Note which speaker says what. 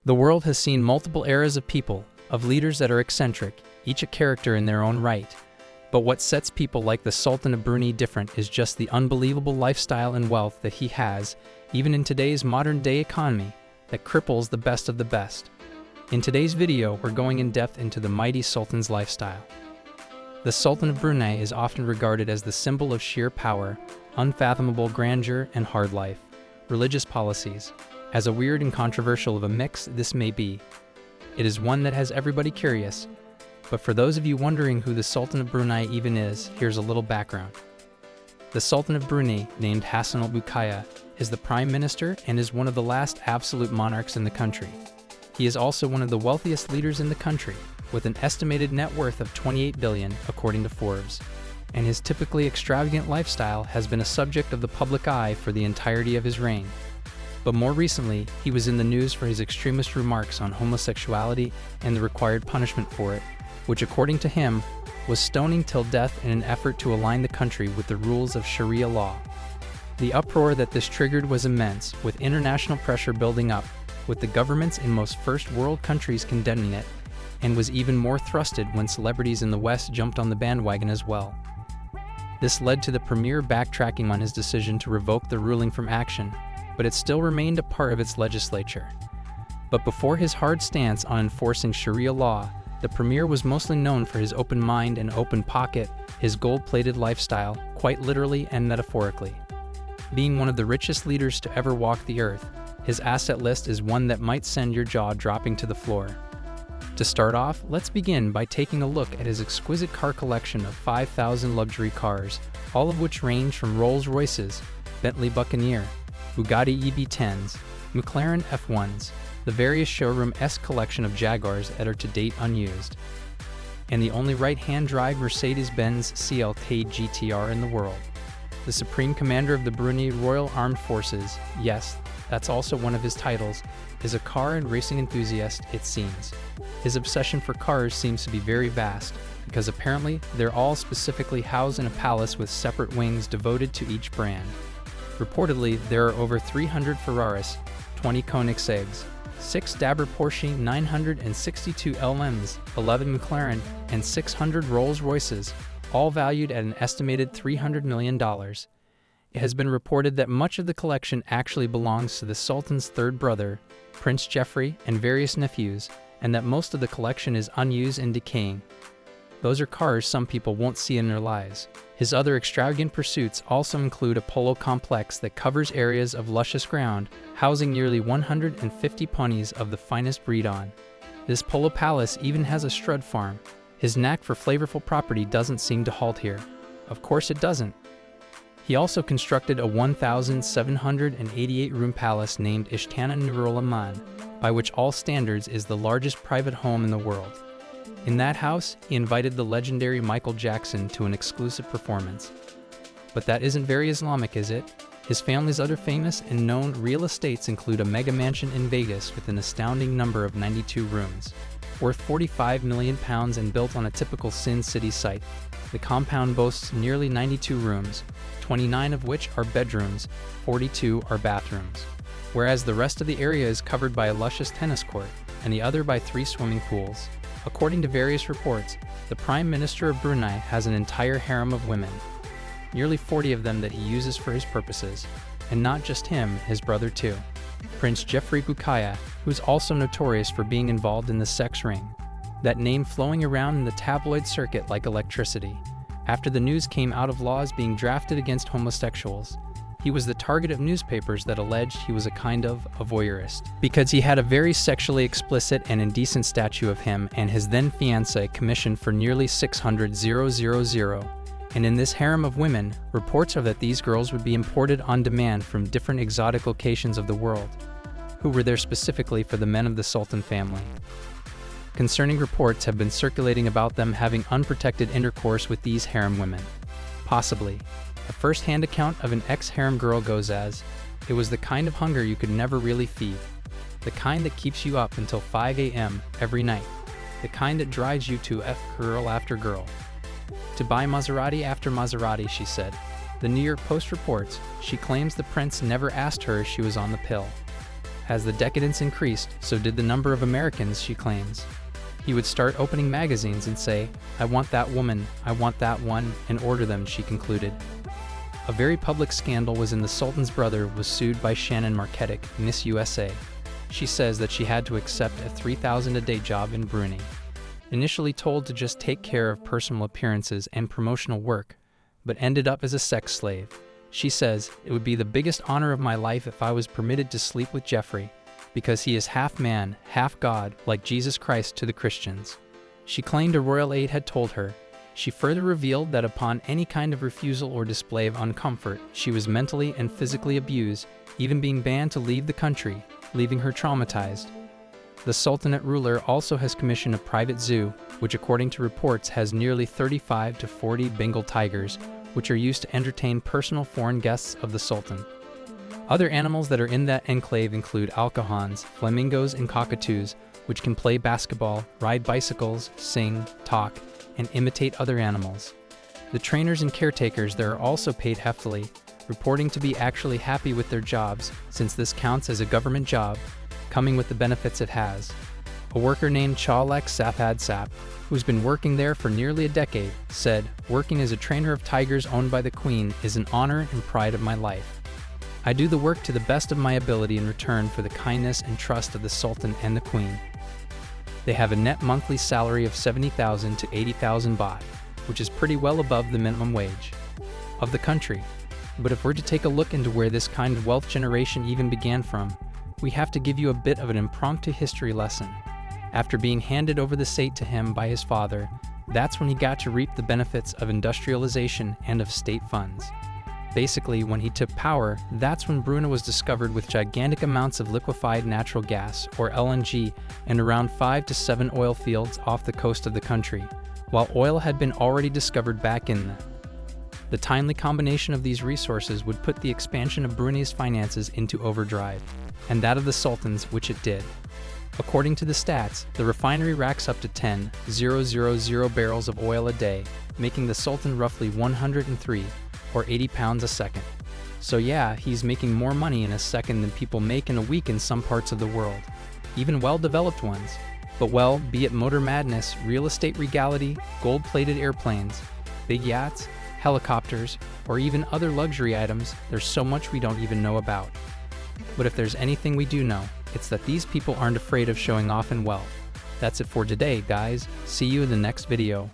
Speaker 1: The world has seen multiple eras of people, of leaders that are eccentric, each a character in their own right. But what sets people like the Sultan of Brunei different is just the unbelievable lifestyle and wealth that he has, even in today's modern-day economy, that cripples the best of the best. In today's video, we're going in depth into the mighty Sultan's lifestyle. The Sultan of Brunei is often regarded as the symbol of sheer power, unfathomable grandeur, and hard life. Religious policies. As a weird and controversial of a mix this may be, it is one that has everybody curious. But for those of you wondering who the Sultan of Brunei even is, here's a little background. The Sultan of Brunei, named Hassan al-Bolkiah, is the Prime Minister and is one of the last absolute monarchs in the country. He is also one of the wealthiest leaders in the country, with an estimated net worth of 28 billion, according to Forbes. And his typically extravagant lifestyle has been a subject of the public eye for the entirety of his reign. But more recently, he was in the news for his extremist remarks on homosexuality and the required punishment for it, which according to him, was stoning till death in an effort to align the country with the rules of Sharia law. The uproar that this triggered was immense, with international pressure building up, with the governments in most first world countries condemning it, and was even more thrusted when celebrities in the West jumped on the bandwagon as well. This led to the premier backtracking on his decision to revoke the ruling from action, but it still remained a part of its legislature. But before his hard stance on enforcing Sharia law, the premier was mostly known for his open mind and open pocket, his gold-plated lifestyle, quite literally and metaphorically. Being one of the richest leaders to ever walk the earth, his asset list is one that might send your jaw dropping to the floor. To start off, let's begin by taking a look at his exquisite car collection of 5,000 luxury cars, all of which range from Rolls-Royces, Bentley Buccaneer, Bugatti EB10s, McLaren F1s, the various showroom-esque collection of Jaguars that are to date unused, and the only right-hand drive Mercedes-Benz CLK GTR in the world. The Supreme Commander of the Brunei Royal Armed Forces, yes, that's also one of his titles, is a car and racing enthusiast, it seems. His obsession for cars seems to be very vast, because apparently they're all specifically housed in a palace with separate wings devoted to each brand. Reportedly, there are over 300 Ferraris, 20 Koenigseggs, 6 Dabur Porsche 962 LMs, 11 McLaren, and 600 Rolls-Royces, all valued at an estimated $300 million. It has been reported that much of the collection actually belongs to the Sultan's third brother, Prince Geoffrey, and various nephews, and that most of the collection is unused and decaying. Those are cars some people won't see in their lives. His other extravagant pursuits also include a polo complex that covers areas of luscious ground, housing nearly 150 ponies of the finest breed on. This polo palace even has a stud farm. His knack for flavorful property doesn't seem to halt here. Of course it doesn't. He also constructed a 1,788-room palace named Istana Nurul Aman, by which all standards is the largest private home in the world. In that house, he invited the legendary Michael Jackson to an exclusive performance. But that isn't very Islamic, is it? His family's other famous and known real estates include a mega mansion in Vegas with an astounding number of 92 rooms, worth £45 million and built on a typical Sin City site. The compound boasts nearly 92 rooms, 29 of which are bedrooms, 42 are bathrooms, whereas the rest of the area is covered by a luscious tennis court, and the other by 3 swimming pools. According to various reports, the Prime Minister of Brunei has an entire harem of women, nearly 40 of them that he uses for his purposes, and not just him, his brother too, Prince Geoffrey Bolkiah, who's also notorious for being involved in the sex ring, that name flowing around in the tabloid circuit like electricity. After the news came out of laws being drafted against homosexuals, he was the target of newspapers that alleged he was a kind of a voyeurist, because he had a very sexually explicit and indecent statue of him and his then fiancée commissioned for nearly 600,000. And in this harem of women, reports are that these girls would be imported on demand from different exotic locations of the world, who were there specifically for the men of the Sultan family. Concerning reports have been circulating about them having unprotected intercourse with these harem women. Possibly. A first-hand account of an ex-harem girl goes as, "It was the kind of hunger you could never really feed. The kind that keeps you up until 5 a.m. every night. The kind that drives you to F girl after girl. To buy Maserati after Maserati," she said. The New York Post reports, she claims the prince never asked her if she was on the pill. As the decadence increased, so did the number of Americans, she claims. He would start opening magazines and say, "I want that woman, I want that one," and order them, she concluded. A very public scandal was in the Sultan's brother was sued by Shannon Marketic, Miss USA. She says that she had to accept a $3,000 a day job in Brunei. Initially told to just take care of personal appearances and promotional work, but ended up as a sex slave. She says, "It would be the biggest honor of my life if I was permitted to sleep with Jeffrey, because he is half man, half God, like Jesus Christ to the Christians." She claimed a royal aide had told her. She further revealed that upon any kind of refusal or display of uncomfort, she was mentally and physically abused, even being banned to leave the country, leaving her traumatized. The Sultanate ruler also has commissioned a private zoo, which according to reports has nearly 35 to 40 Bengal tigers, which are used to entertain personal foreign guests of the Sultan. Other animals that are in that enclave include alcahons, flamingos, and cockatoos, which can play basketball, ride bicycles, sing, talk, and imitate other animals. The trainers and caretakers there are also paid heftily, reporting to be actually happy with their jobs, since this counts as a government job, coming with the benefits it has. A worker named Chalak Sapad Sap, who's been working there for nearly a decade, said, "Working as a trainer of tigers owned by the Queen is an honor and pride of my life. I do the work to the best of my ability in return for the kindness and trust of the Sultan and the Queen." They have a net monthly salary of 70,000 to 80,000 baht, which is pretty well above the minimum wage of the country. But if we're to take a look into where this kind of wealth generation even began from, we have to give you a bit of an impromptu history lesson. After being handed over the state to him by his father, that's when he got to reap the benefits of industrialization and of state funds. Basically, when he took power, that's when Brunei was discovered with gigantic amounts of liquefied natural gas, or LNG, and around 5 to 7 oil fields off the coast of the country, while oil had been already discovered back in the timely combination of these resources would put the expansion of Brunei's finances into overdrive, and that of the Sultan's, which it did. According to the stats, the refinery racks up to 10,000 barrels of oil a day, making the Sultan roughly 103 or 80 pounds a second. So yeah, he's making more money in a second than people make in a week in some parts of the world, even well-developed ones. But well, be it motor madness, real estate regality, gold-plated airplanes, big yachts, helicopters, or even other luxury items, there's so much we don't even know about. But if there's anything we do know, it's that these people aren't afraid of showing off in wealth. That's it for today, guys. See you in the next video.